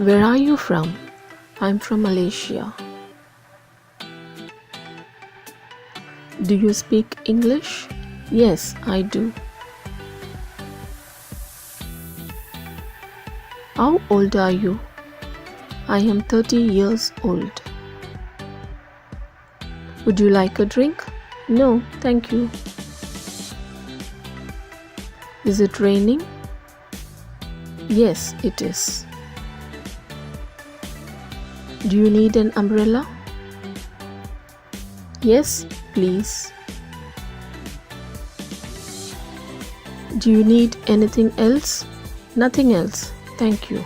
Where are you from? I'm from Malaysia. Do you speak English? Yes, I do. How old are you? I am 30 years old. Would you like a drink? No, thank you. Is it raining? Yes, it is. Do you need an umbrella? Yes, please. Do you need anything else? Nothing else, thank you.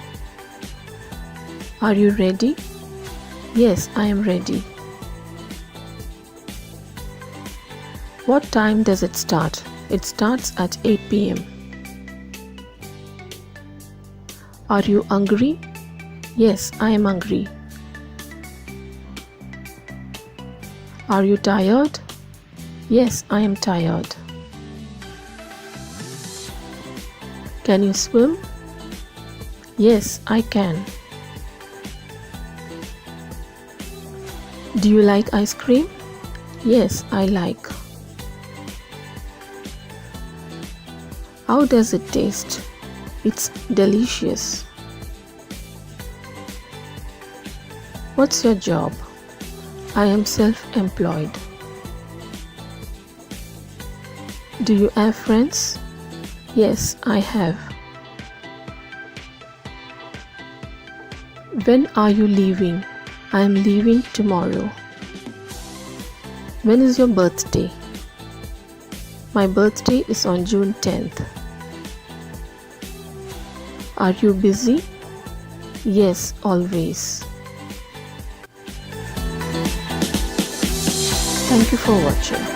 Are you ready? Yes, I am ready. What time does it start? It starts at 8 p.m. Are you hungry? Yes, I am hungry. Are you tired? Yes, I am tired. Can you swim? Yes, I can. Do you like ice cream? Yes, I like. How does it taste? It's delicious. What's your job? I am self-employed. Do you have friends? Yes, I have. When are you leaving? I am leaving tomorrow. When is your birthday? My birthday is on June 10th. Are you busy? Yes, always. Thank you for watching.